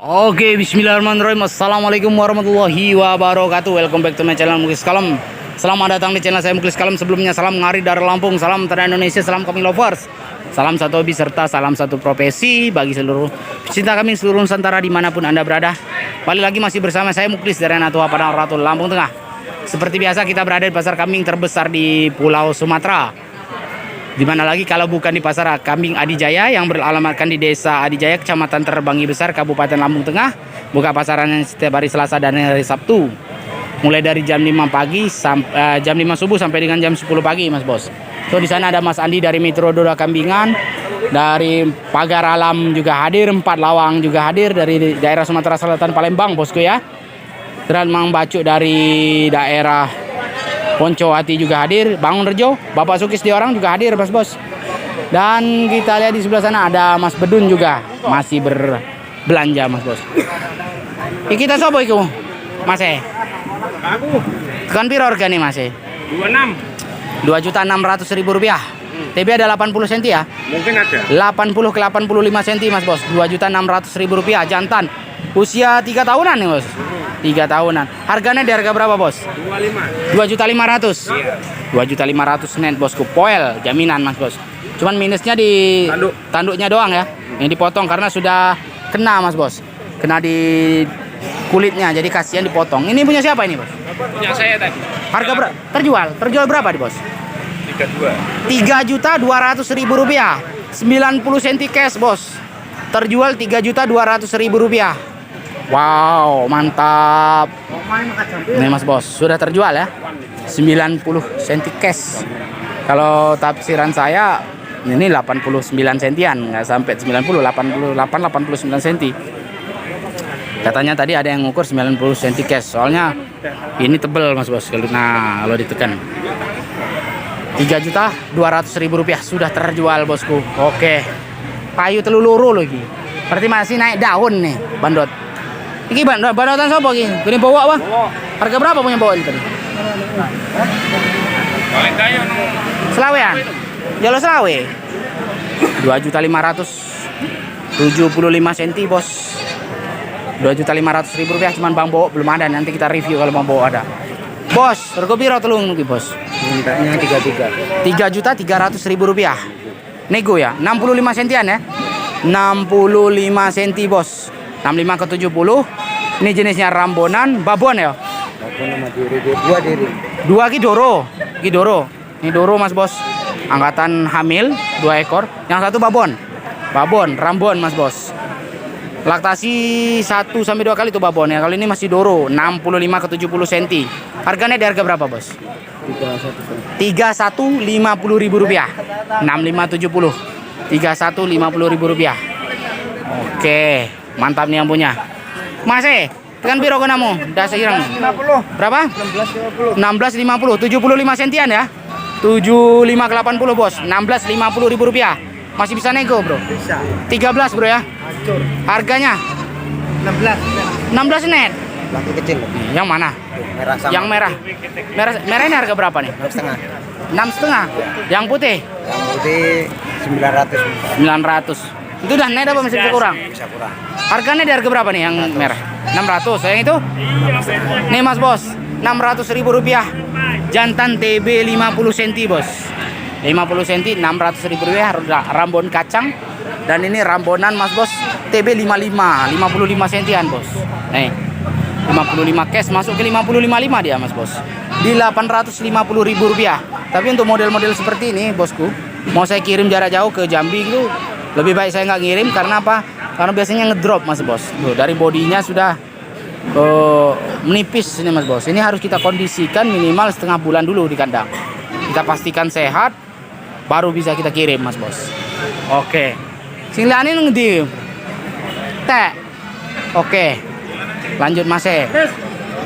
Oke, bismillahirrahmanirrahim. Assalamualaikum warahmatullahi wabarakatuh. Welcome back to my channel Muklis Kalem. Selamat datang di channel saya Muklis Kalem. Sebelumnya salam ngari dari Lampung, salam ternak Indonesia, salam kami lovers, salam satu hobi serta salam satu profesi bagi seluruh pecinta kami seluruh Nusantara dimanapun anda berada. Balik lagi masih bersama saya Muklis dari Natua Padang Ratu Lampung Tengah. Seperti biasa kita berada di pasar kambing terbesar di Pulau Sumatera. Dimana lagi kalau bukan di pasar kambing Adijaya yang beralamatkan di desa Adijaya, kecamatan Terbangi Besar, Kabupaten Lampung Tengah. Buka pasarannya setiap hari Selasa dan hari Sabtu, mulai dari jam 5 pagi jam 5 subuh sampai dengan jam 10 pagi, Mas Bos. So di sana ada Mas Andi dari Metro Dora Kambingan, dari Pagar Alam juga hadir, 4 Lawang juga hadir dari daerah Sumatera Selatan Palembang, bosku ya. Dan Mang Bacuk dari daerah Ponco Hati juga hadir, Bangun Rejo, Bapak Sukis di orang juga hadir, Mas Bos. Dan kita lihat di sebelah sana ada Mas Bedun juga masih berbelanja, Mas Bos. Kita sopo iku, Mas Aku tekan piro harga nih, Mas 26. 2.600.000 rupiah. TB ada 80 cm ya? Mungkin ada. 80 ke 85 cm, Mas Bos. 2.600.000 rupiah jantan. Usia 3 tahunan nih, Bos. 3 tahunan. Harganya di harga berapa, Bos? 25. 2.500.000. Iya. 2.500.000 net, Bosku. Poel jaminan, Mas Bos. Cuman minusnya di tanduknya doang ya. Yang dipotong karena sudah kena, Mas Bos. Kena di kulitnya, jadi kasihan dipotong. Ini punya siapa ini, Bos? Punya saya tadi. Harga berapa? Terjual berapa di, Bos? 32. 3.200.000 rupiah. 90 cm cash, Bos. Terjual 3.200.000 rupiah. Wow, mantap. Nih, Mas Bos, sudah terjual ya. 90 cm cash. Kalau tafsiran saya ini 89 sentian, nggak sampai 90, 88, 89 cm. Katanya tadi ada yang ngukur 90 cm cash. Soalnya ini tebel, Mas Bos. Kalau ditekan 3.200.000 rupiah sudah terjual, bosku. Oke. Payu teluluru lagi. Berarti masih naik daun nih, bandot. Iki bandotan sapa iki? Gini bawa apa? Harga berapa punya bawa ini tadi? Paling kaya nang Selawean. Jalo Selawe. 2.500.000 75 cm, Bos. 2.500.000 rupiah cuman Bang Bowo belum ada, nanti kita review kalau Bang Bowo ada. Bos, rego piro telung niki, Bos? mintanya 33. 3.300.000 rupiah. Nego ya, 65 sentian ya. 65 cm, Bos. 65 ke 70. Ini jenisnya Rambonan, babon ya. Aku nama diri dua diri. 2 Kidoro. Ini Doro, Mas Bos. Angkatan hamil 2 ekor. Yang satu babon. Babon, Rambon, Mas Bos. Laktasi 1 sampai 2 kali tuh babon ya. Kalau ini masih Doro, 65 ke 70 cm. Harganya di harga berapa, Bos? 3.150.000 rupiah. 6570. 3.150.000 rupiah. Oke, mantap nih yang punya. Mas tekan piro konamu? Dah seirang. 50. Berapa? 1650. 16.50, 75 sentian ya. 75 ke 80, Bos. 16.50.000 rupiah. Masih bisa nego, Bro. Bisa. 13, Bro ya. Hancur. Harganya 16 net. Laki kecil. Yang mana? Merah sama. Yang merah. Merah ini harga berapa nih? 6,5. 6,5. Yang putih Yang putih 900. 900. Itu udah net apa masih bisa kurang? Bisa kurang. Harganya di harga berapa nih yang merah? 600. Yang itu? Nih, Mas Bos, 600.000 rupiah. Jantan TB 50 cm, Bos. 50 cm 600.000 rupiah. Rambon kacang. Dan ini Rambonan, Mas Bos, TB 55 cm, Bos. Nih, 55 cash masuk ke 55 dia, Mas Bos. Di 850.000 rupiah. Tapi untuk model-model seperti ini, Bosku, mau saya kirim jarak jauh ke Jambi itu lebih baik saya nggak ngirim. Karena apa? Karena biasanya ngedrop, Mas Bos. Tuh, dari bodinya sudah menipis ini, Mas Bos. Ini harus kita kondisikan minimal setengah bulan dulu di kandang. Kita pastikan sehat, baru bisa kita kirim, Mas Bos. Oke. Sing liyane ngendi? Tek. Oke. Lanjut, Mas.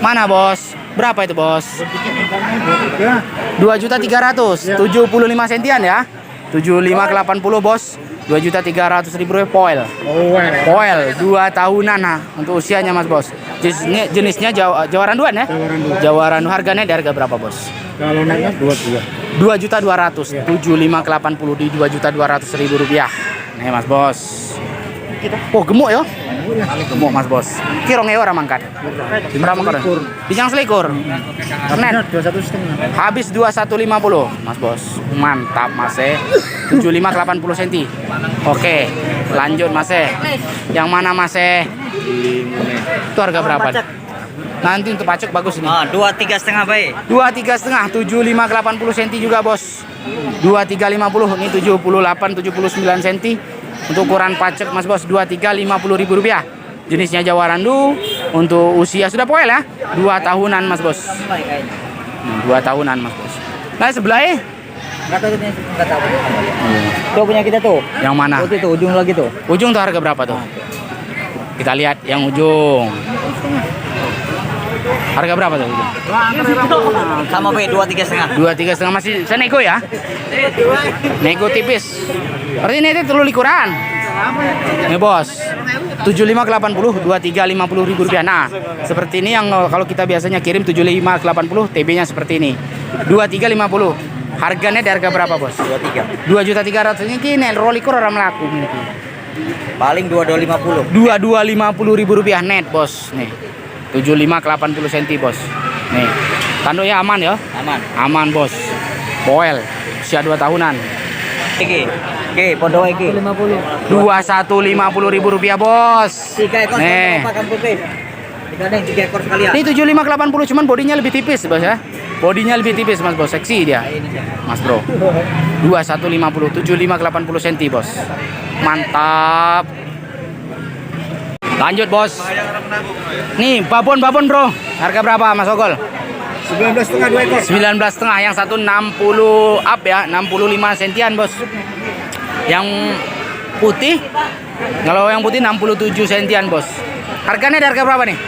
Mana, Bos? Berapa itu, Bos? 2.300.000. 75 sentian ya. 75 ke 80, Bos. 2.300.000 rupiah poel. Poel 2 tahunan nah untuk usianya, Mas Bos. Jenisnya Jawa Randuan ya? Jawa Randuan. Harganya di harga berapa, Bos? Kalau naiknya 22. 2.200.000. 75 ke 80 di 2.200.000 rupiah. Nih, Mas Bos. kita. Oh, gemuk ya? Gemuk Mas Bos. Kira ngewe orang mangkat. Berapa koran? Pisang selikur. Net 21,5. habis 2150 Mas Bos. Mantap Mas 75 ke 80 cm. Oke, lanjut Mas. Yang mana Mas? Itu harga berapa? Nanti untuk pacek bagus ini. 23,5 baik. 23,5 75 ke 80 cm juga Bos. 2350 ini 78 79 cm. Untuk ukuran pacek Mas Bos 23.50.000 rupiah. Jenisnya Jawa Randu. Untuk usia sudah poel ya. 2 tahunan Mas Bos. 2 tahunan Mas Bos. Nah sebelahnya Enggak tahu. Tuh punya kita tuh. yang mana? Itu ujung lagi tuh. Ujung tuh harga berapa tuh? Kita lihat yang ujung. Harga berapa tuh ujung? Sama baik 23,5. 23,5 masih saya nego ya? Nego tipis. Berarti ini terlalu likuran. Nih bos, 75 ke 80, 23.50.000 rupiah. Nah, seperti ini yang kalau kita biasanya kirim 75 ke 80, TB-nya seperti ini. 23.50. Harganya di harga berapa bos? 23. 2.300.000 ini kini rolikur orang melaku. Paling 22,50. 22.50.000 rupiah net bos. Nih, 75 ke 80 cm bos. Nih, tanduknya aman ya? Aman. Aman bos. Poel, usia 2 tahunan. Oke, podo iki. 21.50.000 rupiah bos. 3 ekor Nih. apa kamu pe? Digandeng 3 ekor sekalian. Ini 75 ke 80 cuman bodinya lebih tipis bos ya. Bodinya lebih tipis Mas Bos, seksi dia. Mas Bro. 2150, 75 ke 80 cm bos. Mantap. Lanjut bos. Nih babon bro. Harga berapa Mas Ogol? 19,5 2 ekor. 19,5 yang satu 60 up ya, 65 sentian bos. Yang putih, kalau yang putih 67 sentian bos. Harganya di harga berapa nih?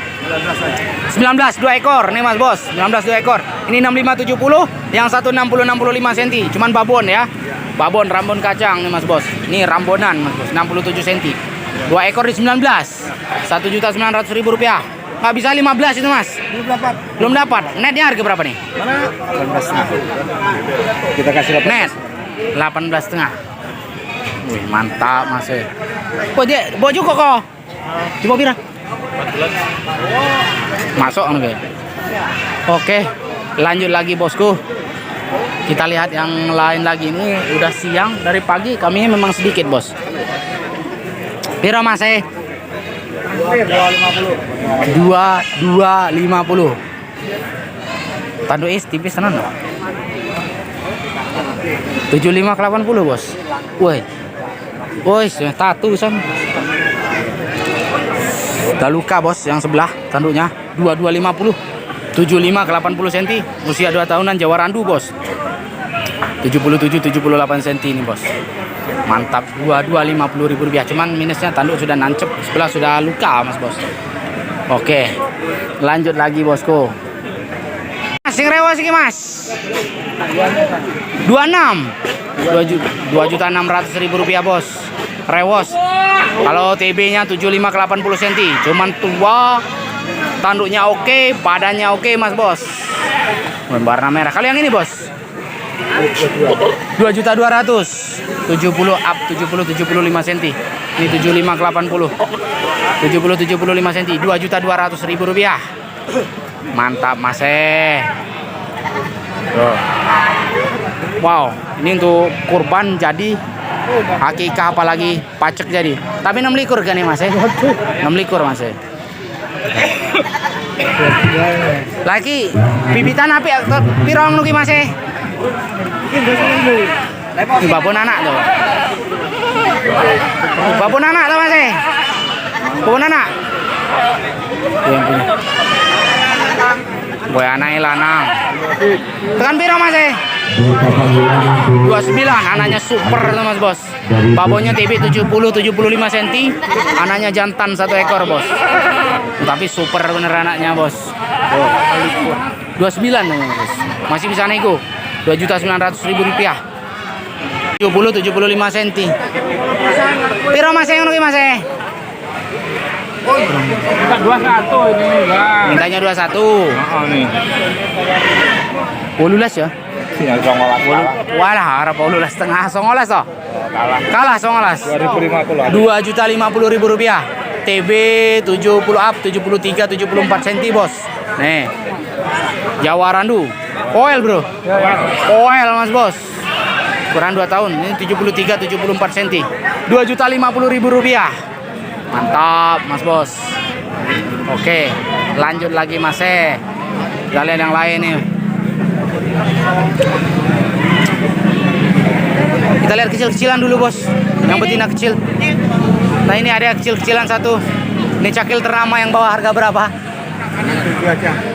19 2 ekor nih Mas Bos. 19 2 ekor. Ini 65 70, yang satu 60 65 cm. Cuman babon ya. Babon rambon kacang nih Mas Bos. Ini rambonan Mas Bos, 67 cm. 2 ekor di 19. 1.900.000 rupiah. Nggak bisa 15 itu Mas. Belum dapat. Netnya harga berapa nih? Mana? 18,5. Kita kasih Net 18,5. Wih, mantap Mas. Kok dia bojo kok. Coba pira? Masuk nih. Oke, lanjut lagi bosku. Kita lihat yang lain lagi. Ini udah siang, dari pagi kami memang sedikit bos. Pira Mas? 2250. Tanduk is tipis tenan loh. 75 ke 80 bos. Woi. Woi, tatu san. Udah luka bos yang sebelah tanduknya 2250. 75 ke 80 cm. Usia 2 tahunan Jawa Randu bos. 77 78 cm ini bos. Mantap. 22.50.000 rupiah. Cuman minusnya tanduk sudah nancep, sebelah sudah luka Mas Bos. Oke. Lanjut lagi bosku. Sing rewas iki Mas. 26. 2.600.000 rupiah bos. Rewos. Kalau TB-nya 75 ke 80 cm. Cuman tua. Tanduknya oke, badannya oke Mas Bos. Warna merah. Kalau yang ini bos? 2.200.000. 70 up 70 75 cm. Ini 75 ke 80. 70 75 cm. 2.200.000 rupiah. Mantap Mas. Wow, ini untuk kurban jadi, akikah apalagi pacek jadi. Tapi 6 likur kan nih Mas? 6 likur Mas. Lagi bibitan api pirong nuki Mas? Babon anak tuh. Babon anak tuh Mas. Babon anak. Yang punya. Boy anaknya lanang. Tekan piro Mas? 29, anaknya super tuh Mas Bos. Babonnya TB 70 75 cm, anaknya jantan 1 ekor bos. Tapi super bener anaknya bos. 29 tuh Mas. Masih bisa nego. 2.900.000 rupiah. 70 75 cm. Piro Mas yang nuki Mas? 21 ini enggak. Mintanya 21. Oh nih. 18 ya? Sini 19. Walah, harap 18 setengah 19 toh. Kalah Songalas. 2050 2.050.000 rupiah. TB 70 up, 73, 74 cm bos. Nih. Jawa Randu. Oil bro. Oil mas bos. Kurang 2 tahun. Ini 73, 74 cm. 2.050.000 rupiah. Mantap mas bos. Oke, lanjut lagi mas. Kita lihat yang lain nih. Kita lihat kecil-kecilan dulu bos. Yang betina kecil. Nah ini ada kecil-kecilan satu. Ini cakil ternama yang bawah harga berapa?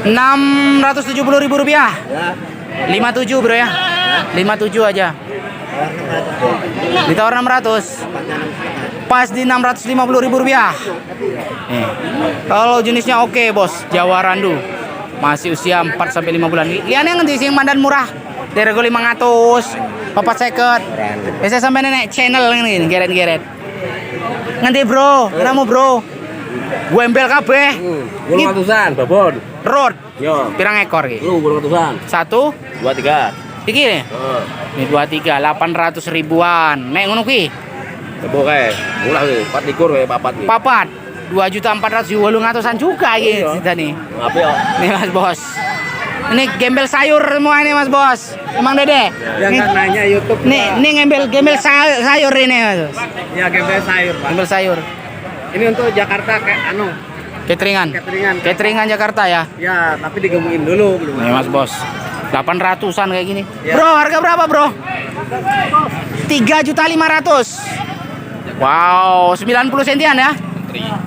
670.000 rupiah. 57 bro ya. 57 aja. Ditawar 600. Pas di 650.000 rupiah. Nih. Kalau jenisnya oke bos. Jawa Randu. Masih usia 4-5 bulan. Lihat yang nanti sing mandan murah. Dari 500. Papat seket. Biasa sampai nenek channel ini geret-geret. Nanti bro, kamu bro. Gue embel kabeh. 800-an, babon. Road. Yo. Pirang ekor iki? 800-an. 1, 2-3. iki nih. Ini 23, 800 ribuan. Nek ngono kuwi. Tebo kae. Murah kuwi, 24 kae papat iki. Papat 2.400.000 juga iki nih. Apa yo? Nih Mas Bos. Ini gembel sayur semua ini Mas Bos. Emang Dede? Yang kan nanya YouTube. Nih gembel sayur ini Mas Bos. Ya gembel sayur, Pak. Gembel sayur. Ini untuk Jakarta kayak Cateringan. Cateringan Jakarta ya. Ya, tapi digemuin dulu belum. Nih Mas Bos. 800-an kayak gini. Ya. Bro, harga berapa, Bro? 3.500.000. Wow, 90 sentian ya?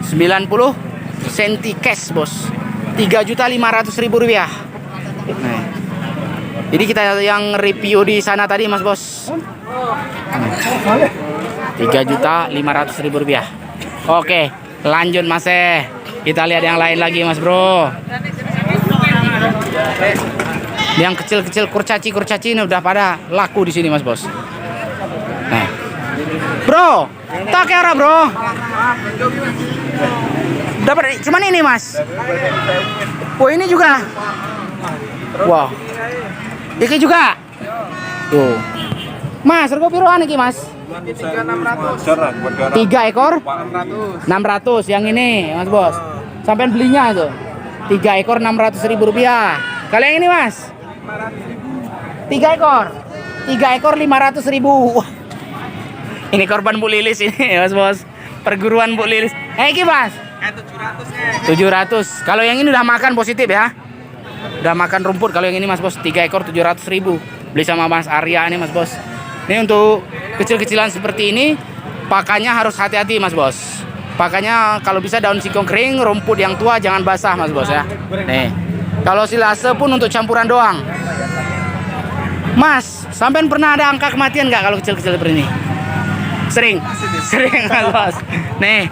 90 senti cash, Bos. 3.500.000 rupiah. Nah. Jadi kita yang review di sana tadi, Mas Bos. 3.500.000 rupiah. Oke, lanjut Mas. Kita lihat yang lain lagi, Mas Bro. Yang kecil-kecil kurcaci ini udah pada laku di sini, Mas Bos. Nah. Bro, tak ora, Bro. Dapat cuman ini, Mas. Oh, ini juga. Wow. Iki juga. Tuh. Mas, rego piroan iki, Mas? 3 ekor 600 yang ini Mas Bos. Sampai belinya itu 3 ekor 600.000 rupiah. Kalau yang ini Mas 3 ekor 500.000. Ini korban Bu Lilis ini Mas Bos. Perguruan Bu Lilis. Iki Mas 700. Kalau yang ini udah makan positif ya. Udah makan rumput. Kalau yang ini Mas Bos 3 ekor 700.000. Beli sama Mas Arya ini Mas Bos. Ini untuk kecil-kecilan seperti ini pakannya harus hati-hati Mas Bos. Pakannya kalau bisa daun singkong kering, rumput yang tua jangan basah Mas Bos ya. Nih. Kalau silase pun untuk campuran doang. Mas, sampean pernah ada angka kematian nggak kalau kecil-kecil seperti ini? Sering Mas Bos. Nih.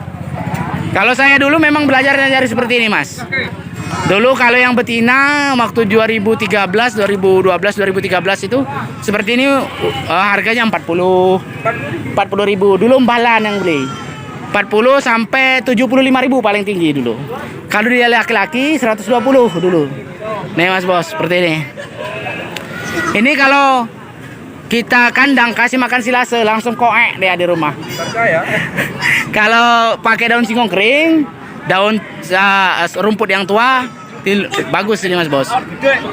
Kalau saya dulu memang belajar dari seperti ini Mas. Dulu kalau yang betina waktu 2013, 2012, 2013 itu seperti ini harganya 40.000 dulu embalan yang beli. 40 sampai 75.000 paling tinggi dulu. Kalau dia laki-laki 120 dulu. Nih Mas Bos, seperti ini. Ini kalau kita kandang kasih makan silase langsung koek dia di rumah. Kalau pakai daun singkong kering, daun rumput yang tua bagus ini Mas Bos.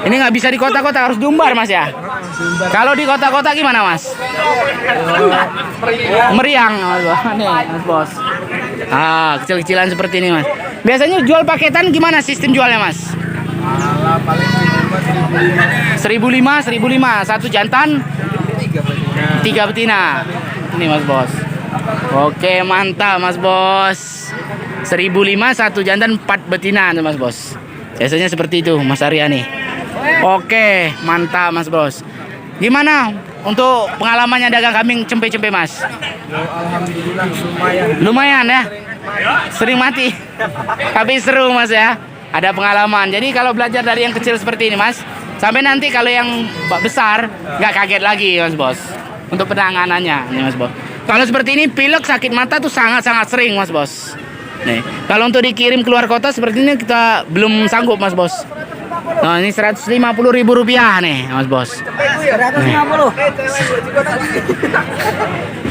Ini nggak bisa di kota-kota, harus diumbar Mas ya. Kalau di kota-kota gimana Mas? Meriang nih Mas Bos. Kecil-kecilan seperti ini Mas. Biasanya jual paketan gimana sistem jualnya Mas? 1.500 satu jantan 3 betina. Ini Mas Bos. Oke mantap Mas Bos. 1.500 satu jantan 4 betina Mas Bos. Biasanya seperti itu Mas Arya nih. Oke mantap Mas Bos. Gimana untuk pengalamannya dagang kambing cempe-cempe Mas? Alhamdulillah Lumayan ya. Sering mati. Tapi seru Mas ya. Ada pengalaman. Jadi kalau belajar dari yang kecil seperti ini Mas, sampai nanti kalau yang besar nggak kaget lagi Mas Bos. Untuk penanganannya nih Mas Bos. Kalau seperti ini pilek sakit mata tuh sangat-sangat sering Mas Bos. Nih, kalau untuk dikirim keluar kota seperti ini kita belum sanggup Mas Bos. Nah, ini 150.000 rupiah nih Mas Bos. 150.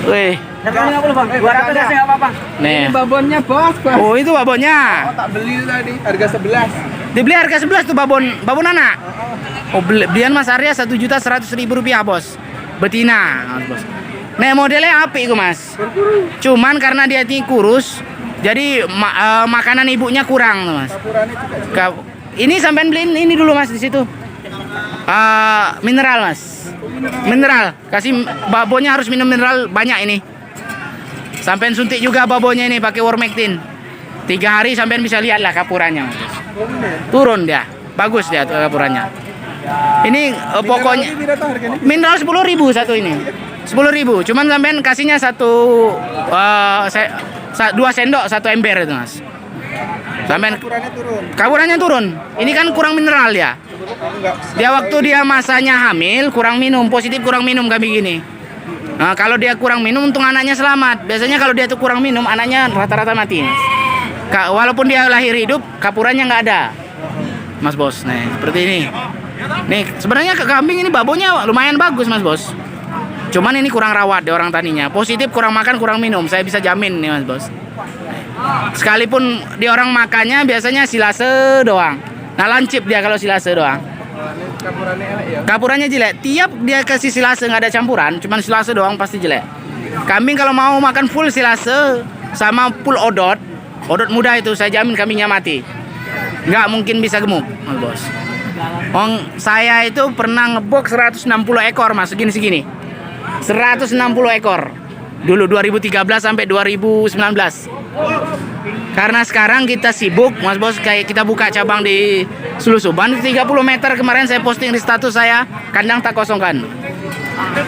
Wih, 150 bang, 200 aja nggak apa-apa. nih. Babonnya bos. Oh, itu babonnya. Tak beli tadi harga 11. Dibeli harga 11 tuh babon anak. Oh, belian Mas Arya 1.100.000 rupiah, Bos. Betina, Bos. Nih modelnya apik itu, Mas. Cuman karena dia ini kurus, jadi makanan ibunya kurang, tuh, Mas. Ini sampean beliin ini dulu, Mas, di situ. Mineral, Mas. Mineral. Kasih babonnya harus minum mineral banyak ini. Sampean suntik juga babonnya ini pakai Wormectin. 3 hari sampean bisa lihat lah kapurannya, Mas. Turun dia. Bagus dia kapurannya. Ini pokoknya mineral 10.000 satu ini. 10.000. Cuman sampean kasihnya 2 sendok 1 ember itu, Mas. Sampean kapurannya turun. Ini kan kurang mineral ya. Dia waktu dia masanya hamil kurang minum, positif kurang minum kayak begini. Nah, kalau dia kurang minum untung anaknya selamat. Biasanya kalau dia tuh kurang minum anaknya rata-rata mati. Walaupun dia lahir hidup, kapurannya nggak ada. Mas Bos, nih seperti ini. Nih sebenarnya ke kambing ini babonnya lumayan bagus, Mas Bos. Cuman ini kurang rawat di orang taninya. Positif kurang makan, kurang minum. Saya bisa jamin nih, Mas Bos. Sekalipun di orang makannya biasanya silase doang. Nah lancip dia kalau silase doang. Kapurannya jelek. Tiap dia kasih silase nggak ada campuran, cuman silase doang pasti jelek. Kambing kalau mau makan full silase sama full odot muda itu saya jamin kambingnya mati. Nggak mungkin bisa gemuk, Mas Bos. Saya itu pernah ngebok 160 ekor, Mas, segini-segini. 160 ekor. Dulu 2013 sampai 2019. Karena sekarang kita sibuk, Mas Bos, kayak kita buka cabang di Sulusuban 30 meter kemarin saya posting di status saya, kandang tak kosongkan.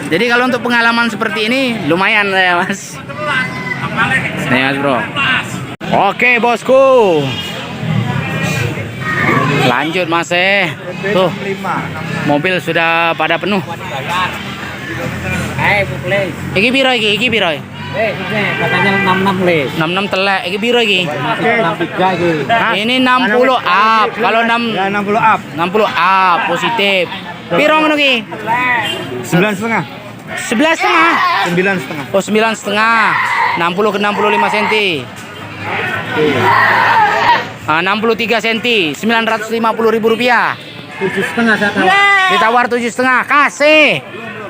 Jadi kalau untuk pengalaman seperti ini lumayan ya, Mas. Nih, Mas Bro. Oke, Bosku. Lanjut, Mas. Tuh. Mobil sudah pada penuh. Iki piro iki? Iki piro? Katanya 66 le. 66 telek. Iki piro iki? 63 iki. Ini 60 up. Kalau 60 up. 60 up positif. Piro ngono ki? 9,5. 11,5. 9,5. Oh, 9,5. 60 ke 65 cm. 63 cm, 950.000 rupiah. 7,5 saya tahu. Ditawar 7,5. Kasih.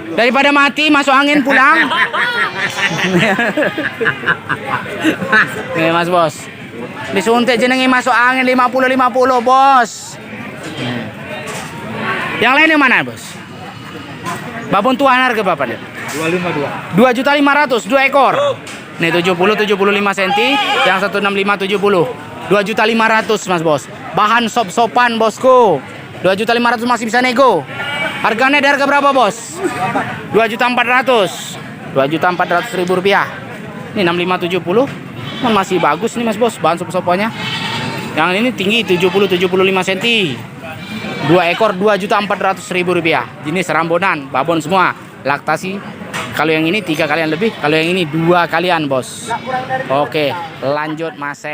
Daripada mati masuk angin pulang. Nih, Mas Bos. Disuntik jenenge masuk angin 50-50, Bos. Yang lain yang mana, Bos? Babon tuan harga berapa dia? 2.500.000, 2 ekor. Nih 75 cm, yang 165 2.500.000, Mas Bos. Bahan sop-sopan, Bosku. 2.500.000 masih bisa nego. Harganya di harga berapa, Bos? 2.400.000. 2.400.000 rupiah. Ini 6570 kan masih bagus nih, Mas Bos, bahan sop-sopannya. Yang ini tinggi 70-75 cm. 2 ekor 2.400.000 rupiah. Jenis rambonan, babon semua. Laktasi. Kalau yang ini 3 kalian lebih, kalau yang ini 2 kalian, Bos. Oke, lanjut, Mas.